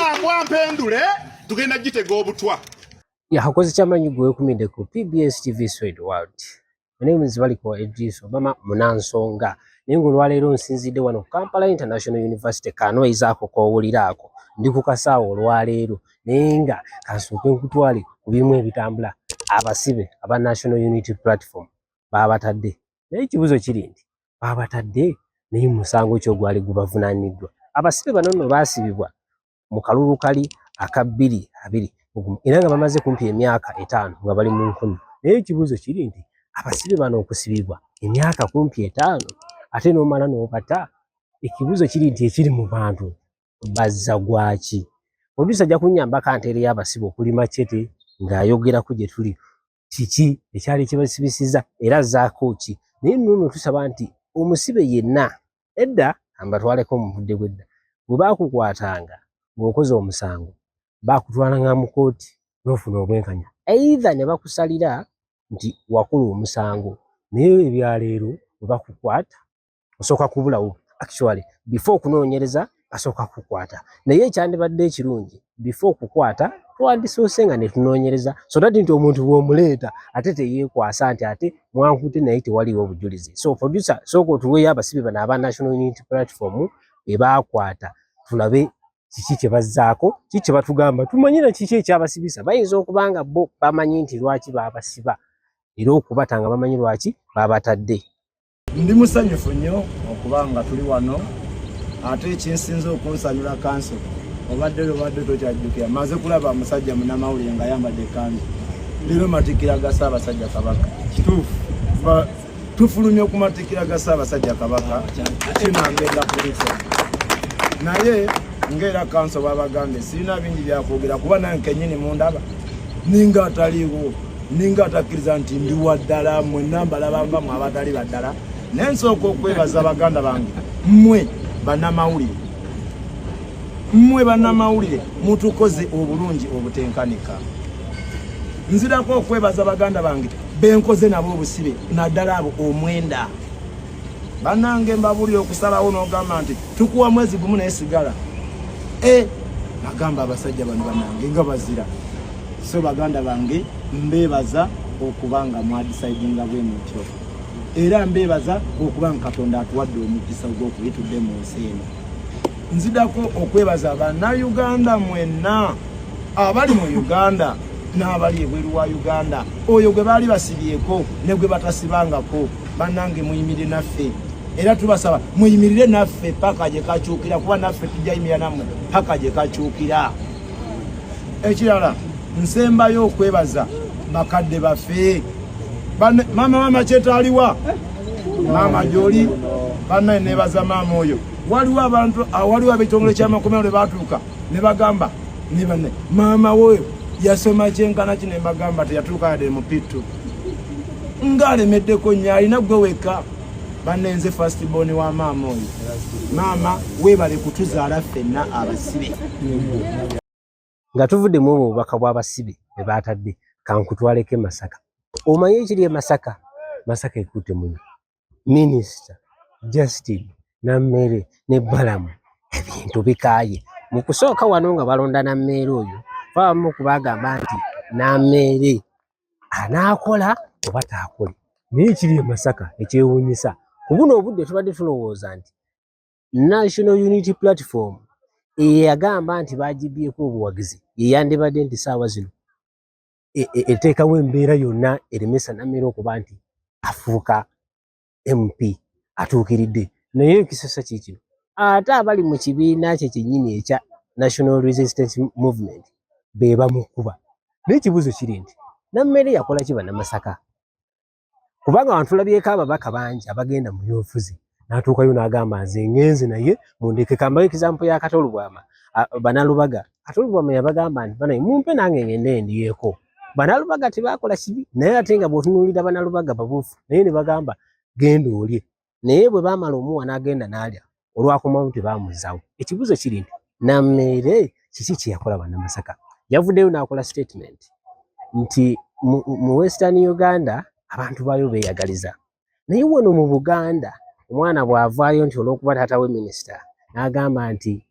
jambwa mpendule tugenda gitega obutwa. Hakoze kyamanyi gwe kumide ku PBS TV Swede World. My name is Valiko Idris Obama Munansonga. Ningu lwaleero nsinzidde wano Kampala International University kano izaako kowuliraako. Ndi ku kasaawo lwaleero nenga kasooke nkutwale ku bimu ebitambula abasibe aba National Unity Platform babatadde. Naye ekibuzo kiri nti babatadde naye musango kyo gwali gubavunaaniddwa. Abasibe bano nno baasibibwa mu kalulu kali aka 2 era nga bamaze kumpi emyaka 5 nga bali mu nkumi. Naye ekibuzo kiri nti abasibe bano okusibibwa emyaka kumpi 5 ate n'omala n'obata. Ekibuzo kiri nti ekiri mu bantu bazza gwaki. Producer ajja kunnyamba kantere y'abasibe okuli Machete ng'ayogera ku gye tuli kiki ekyali kibasibisiza era zaako ki. Naye nno tusaba nti omusibe yenna edda ambatwaleko mu budde bw'edda bwe baakukwatanga ng'okoze omusango bakutwalanga mu kooti n'ofuna obwenkanya either ne bakusalira nti wakulu omusango. Naye ebyaleero bwe bakukwata osooka kubulawo. Actually before kunoonyereza asooka kukwata. Naye ekyandibadde ekirungi before kukwata twandisoose nga ne tunoonyereza so that nti omuntu bw'omuleeta ate teyeekwasa nti ate mwankute naye tewaliwo obujulizi. So producer sooka otuweeyo abasibe bano aba National Unity Platform be baakwata tulabe kiki kye bazzaako kiki kye batugamba tumanyira kiki ekyabasibisa. Bayinza okuba nga bo bamanyi nti lwaki baabasiba era okubata nga bamanyi lwaki baabatadde. Ndi musanyufu nnyo okuba nga tuli wano ate ekinsinza okunsanyula kanso obadde tokyajjukira maze kulaba musajja munnamawulire nga ayambadde ekkanzu leero matikira ga Ssaabasajja Kabaka. Kituufu tufulumye ku matikira ga Ssaabasajja Kabaka kinangenda polisi naye ngera kanso babagambe sirina bingi byakwogera kuba nange kennyini mundaba ninga ataliiwo ninga atakkiriza nti ndi waddala mwenna mbalabanga mwe abatali baddala. Naye nsooka okwebaza baganda bange mmwe bannamawulire mutukoze obulungi obutenkanika. Nzirako okwebaza baganda bange benkoze nabo obusibe naddala abo omwenda. Bannange mbabulire okusalawo n'ogamba nti tukuwa mwezi gumu naye sigala. Bagamba abasajja bano bannange nga bazira. So baganda bange mbebaza okubanga mwadisaidinga bwe mutyo. Era mbebaza okubanga Katonda atuwadde omukisa ogw'okuyitudde mu nsi eno. Nzidako okwebaza Bannayuganda mwenna abali mu Uganda n'abali ebweru wa Uganda. Oyo gwe baali basibyeko ne gwe batasibangako bannange muyimirire naffe. Era tubasaba muyimirire naffe paka gye kakyukira kuba naffe tujjayimirira nammwe paka gye kakyukira. Ekirala nsembayo okwebaza bakadde baffe. Mama kyetaliwa mama gyoli bannaye nebaza maama oyo. Waliwo abantu waliwo ab'ekitongole ky'amakomero ne batuuka ne bagamba ne banne maama woyo yasoma kyenkana kino ne bagamba teyatuuka yadde mu pittu ng'alemeddeko nnyo alina gwe wekka. Banne nze first born wa maama oyo. Maama weebale kutuzaala ffenna abasibe. Nga tuvuddemu obubaka bw'abasibe be baatadde kankutwaleko Masaka. Omanyi ekiri e Masaka? Masaka ekutte muno Minisita Justin Nammere ne Balamu ebintu bikaaye. Mu kusooka wano nga balonda Nammere oyo bamu kubagamba nti Nammere anaakola oba taakole. Naye ekiri e Masaka ekyewuunyisa ku buno obudde tubadde tulowooza nti National Unity Platform eyagamba nti bagibyeko obuwagizi yeyandibadde nti saawa zino eteekawo embeera yonna eremesa Nammere okuba nti afuuka MP atuukiridde. Naye ekisasa kikino ate abali mu kibiina kye kyennyini ekya National Resistance Movement be bamukuba. Naye ekibuzo kiri nti Nammere yakola ki Bannamasaka? Kubanga abantu tulabyeko ababaka bangi abagenda mu byobufuzi n'atuukayo n'agamba nze ngenze naye mundeke kambayo example ya Katolubwama. Bannalubaga Katolubwama yabagamba nti banaye mumpe nange ngende ndiyeeko. Bannalubaga tebakola kibi naye ate nga bw'otunuulira Bannalubaga babuufu naye ne bagamba genda olye. Naye bwe baamala omuwa n'agenda n'alya olwakomawo tebaamuzaawo. Ekibuzo kiri nti Nammere kiki kye yakola Bannamasaka? Yavuddeyo n'akola statement nti mu Western Uganda abantu baayo beeyagaliza. Naye wano mu Buganda omwana bw'avaayo nti olw'okuba taata we minisita n'agamba nti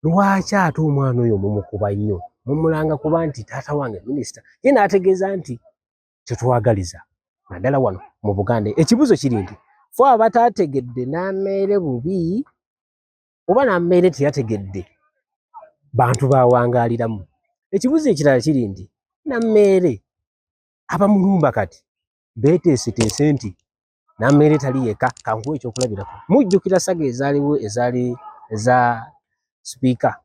lwaki ate omwana oyo mumukuba nnyo mumulanga kuba nti taata wange minisita ye n'ategeeza nti kyetwagaliza naddala wano mu Buganda ekibuzo kiri nti ffe abataategedde Nammeere bubi oba Nammeere teyategedde bantu bawangaaliramu. Ekibuzo ekirala kiri nti Nammeere abamulumba kati beeteeseteese nti Nammeere tali yeka. Kankuwa ekyokulabirako mujjukira saga ezaaliwo ezaali eza sipiika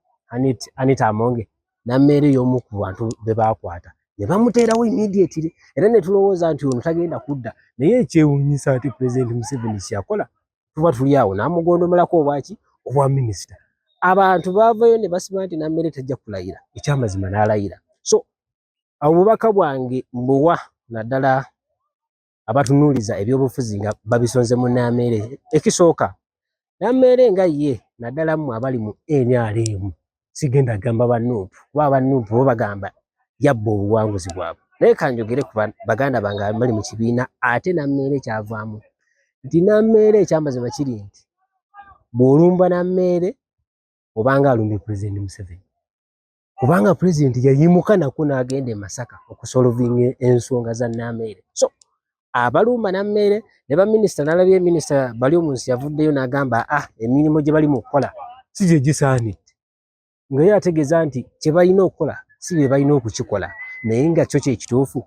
Anita Amonge Nammeere y'omu ku bantu be baakwata ne bamuteerawo immediately era ne tulowooza nti ono tagenda kudda naye ekyewuunyisa ati Pulezidenti Museveni kyakola tuba tuli awo n'amugondomelako obwaki obwa minisita. Abantu baavayo ne basima nti Nammeere tajja kulayira ekyamazima n'alayira. So obubaka bwange mbuwa naddala abatunuuliza ebyobufuzi nga babisonze mu Nammeere. Ekisooka Nammeere nga ye naddala mu abali mu NRM sigenda gamba bannuupu kuba abannuupu bo bagamba yabba obuwanguzi bwabwe naye kanjogere ku baganda bange abali mu kibiina ate Nammeere kyavaamu nti Nammeere ekyamazima kiri nti bw'olumba Nammeere obanga alumbye Pulezidenti Museveni kubanga Pulezidenti yayimuka nako n'agenda e Masaka okusolovinga ensonga za Nammeere. So abalumba Nammeere ne baminisita n'alabye minisita bali omunsi yavuddeyo n'agamba emirimu gye bali mu kukola si gye gisaanidde nga ye ategeeza nti kye balina okukola si bye balina okukikola naye nga kyo kyekituufu.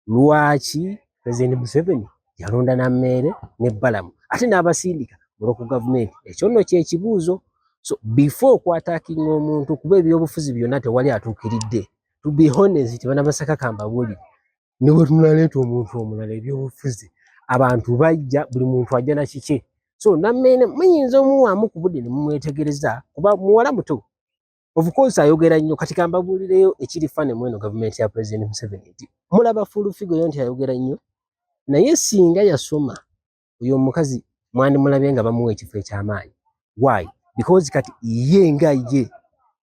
Lwaki Pulezidenti Museveni yalonda Nammeere ne Balamu ate n'abasindika mu local government? Ekyo nno kyekibuuzo. So before okwataakinga omuntu kuba ebyobufuzi byonna tewali atuukiridde, to be honest bana Masaka kambabuulire ne bwe tunaleeta omuntu omulala ebyobufuzi abantu bajja buli muntu ajja na kike. So Nammeere muyinza omuwaamu ku budde ne mumwetegereza kuba muwala muto. Of course ayogera nnyo kati kambabuulireyo ekiri fane mweno gavumenti ya Pulezidenti Museveni nti mulaba fulufigo yo nti ayogera nnyo naye singa yasoma oyo omukazi mwandimulabye nga bamuwa ekifo eky'amaanyi. Why? Because kati ye nga ye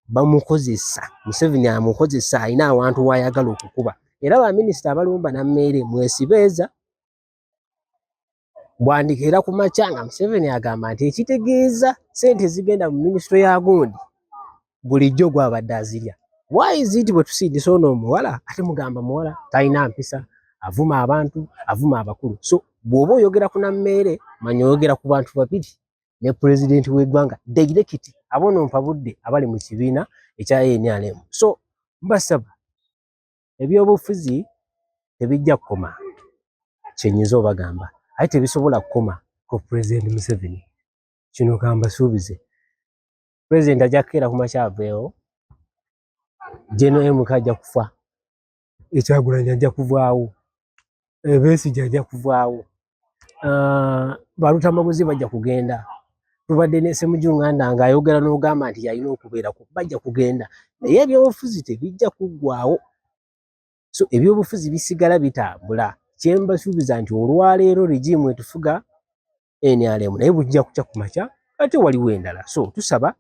bamukozesa Museveni amukozesa alina awantu wayagala okukuba era baminisita abalumba Nammeere mwesibeeza bwandikeera ku macanga Museveni agamba nti ekitegeeza sente zigenda mu minisitule ya gundi bulijjo gwabadde azirya. Why is it bwe tusindisa ono omuwala ate mugamba muwala talina mpisa avuma abantu avuma abakulu? So bw'oba oyogera ku Nammeere manya oyogera ku bantu babiri ne Pulezidenti w'eggwanga direct abono mpabudde abali mu kibiina ekya NRM. So mbasaba ebyobufuzi tebijja kukoma kyenyiza obagamba ate tebisobola kukoma ku Pulezidenti Museveni. Kino kambasuubize Pulezidenti ajja kukeera ku makyaveewo General MK ajja kufa Kyagulanyi ajja kuvaawo Besigye ajja kuvaawo Balutamaguzi bajja kugenda tubadde ne Ssemujju Nganda nga ayogera n'ogamba nti yalina okubeerako bajja kugenda naye ebyobufuzi tebijja kuggwaawo. So ebyobufuzi bisigala bitambula. Kyembasuubiza nti olwaleero regimu etufuga NRM naye bujja kuca ku makya ate waliwo endala. So tusaba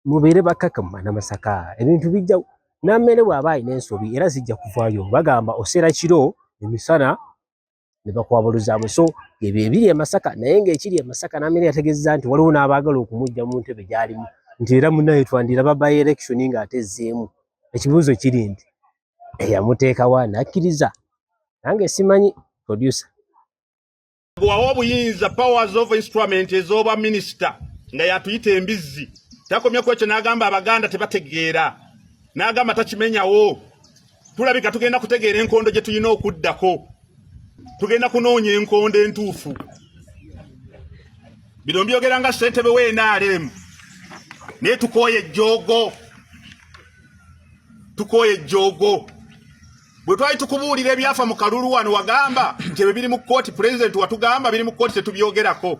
mubeere bakkakkamu bana Masaka ebintu bijja. Nammeere bw'aba alina ensobi era zijja kuvaayo bagamba osera kiro emisana ne bakwabuluzaamu. So ebyo ebiri e Masaka naye ng'ekiri e Masaka Nammeere yategeezezza nti waliwo n'abaagala okumujja mu ntebe gy'alimu nti era munnaye twandiraba by election nga atezzeemu. Ekibuuzo kiri nti eyamuteekawo anakkiriza? Nange simanyi producer. Bwawa obuyinza powers of instrument ez'obwa minisita nga yatuyita embizzi takomya ku ekyo n'agamba Abaganda tebategeera n'agamba takimenyawo. Tulabika tugenda kutegeera enkondo gye tulina okuddako. Tugenda kunoonya enkondo entuufu. Bino mbyogera nga ssentebe w'NRM naye tukooye ejjoogo. Tukooye ejjoogo. Bwe twali tukubuulira ebyafa mu kalulu wano wagamba nti ebyo biri mu kkooti Pulezidenti watugamba biri mu kkooti tetubyogerako.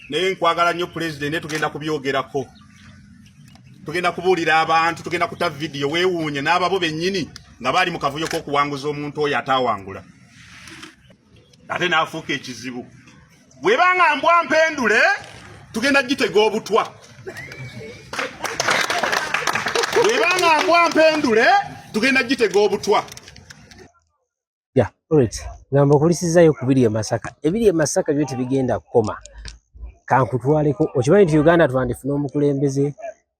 Naye nkwagala nnyo Pulezidenti naye tugenda kubyogerako. Tugenda kubuulira abantu, tugenda kuta vidiyo weewuunye n'ababo bennyini nga bali mu kavuyo k'okuwanguza omuntu oyo ataawangula. Ate n'afuuka ekizibu. Bw'ebanga mbwa mpendule tugenda gitega obutwa. Bw'ebanga mbwa mpendule tugenda gitega obutwa. Yeah, alright. Ngamba okulisizaayo ku biri e Masaka. Ebiri e Masaka byo tebigenda kukoma. kankutwaleko okimanyi nti Uganda twandifuna omukulembeze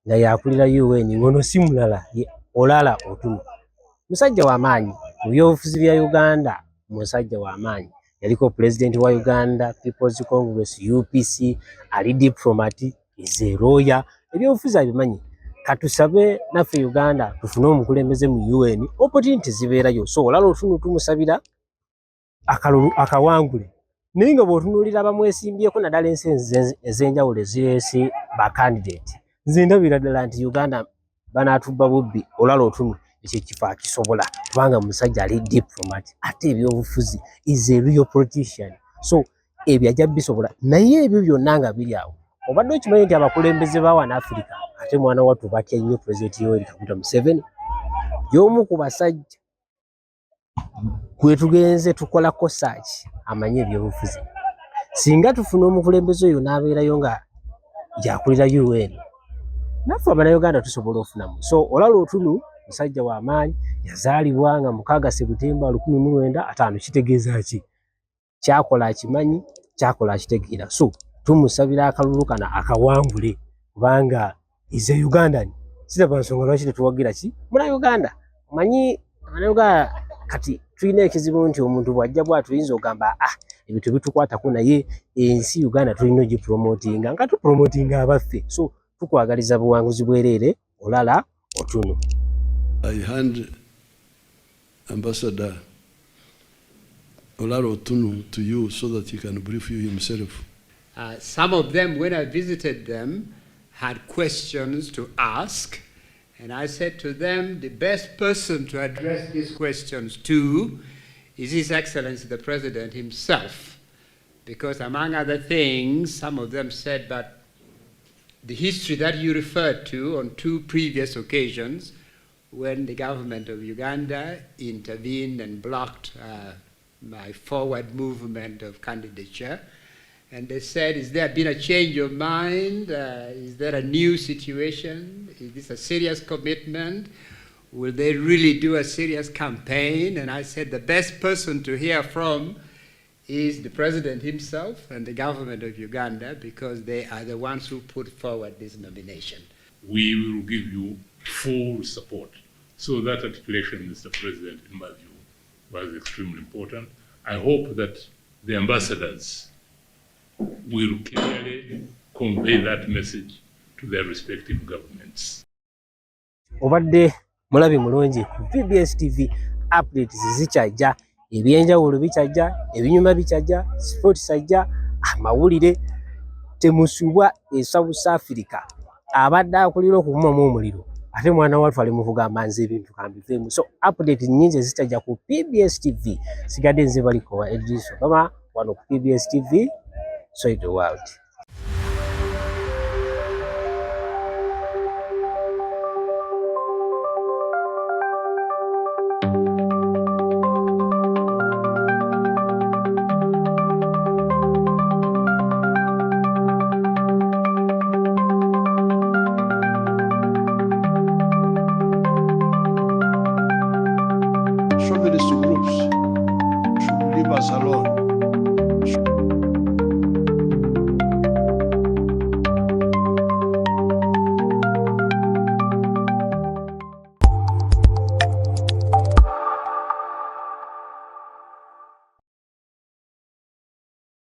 nga yakulira UN ngono si mulala Olala Otuno. Musajja wa maanyi mu byobufuzi bya Uganda, musajja wa maanyi yaliko president wa Uganda People's Congress UPC, ali diplomat, is a lawyer, ebyobufuzi abimanyi. Katusabe naffe Uganda tufune omukulembeze mu UN, opportunity zibeerayo. So Olala Otuno tumusabira akawangule. Naye nga bw'otunuulira abamwesimbyeko naddala ensi ez'enjawulo ezirese ba candidate, nze ndabira ddala nti Uganda banaatubba bubbi Olala Otuno ekyo kifo akisobola kubanga musajja ali diplomat ate ebyobufuzi is a real politician. So ebyo ajja bisobola, naye ebyo byonna nga biri awo obadde okimanyi nti abakulembeze ba wano Africa ate mwana wattu batya nnyo President Yoweri Kaguta Museveni, y'omu ku basajja kwe tugenze tukolako search amanye ebyobufuzi. Singa tufuna omukulembeze oyo n'abeerayo nga yakulira UN, naffe Abannayuganda tusobola ofunamu. So Olala Otuno musajja wa maanyi, yazaalibwa nga 6 Septemba 1950. Kitegeeza ki? Kyakola akimanyi, kyakola akitegeera. So tumusabira akalulu kana akawangule kubanga is a Ugandan. Siraba nsonga lwaki tetuwagira ki muna Uganda. Manyi Abannayuganda kati tulina ekizibu nti omuntu bw'ajja bw'atuyinza ogamba ebintu bitukwatako, naye ensi Uganda tulina ogipromotinga nga tupromotinga abaffe. So tukwagaliza buwanguzi bwereere Olala Otuno. I hand Ambassador Olala Otuno to you so that he can brief you himself. Some of them, when I visited them, had questions to ask, and I said to them, the best person to address these questions to is His Excellency the President himself, because among other things, some of them said, but the history that you referred to on 2 previous occasions when the government of Uganda intervened and blocked my forward movement of candidature. And they said, is there been a change of mind? Is there a new situation? Is this a serious commitment? Will they really do a serious campaign? And I said, the best person to hear from is the President himself and the government of Uganda, because they are the ones who put forward this nomination. We will give you full support. So that articulation, Mr. President, in my view, was extremely important. I hope that the ambassadors will clearly convey that message to their respective governments. Obadde mulabi mulungi ku PBS TV updates zikyajja, ebyenjawulo bikyajja, ebinyuma bikyajja, sports ajja, amawulire. Temusubwa e South Africa abadde akulira okuvumamu omuliro ate mwana wattu ali mu kugamba nze ebintu kambivemu. So update nnyingi zitajja ku PBS TV. Sigadde nze baliko wa Edris Obama wano ku PBS TV Swahili World.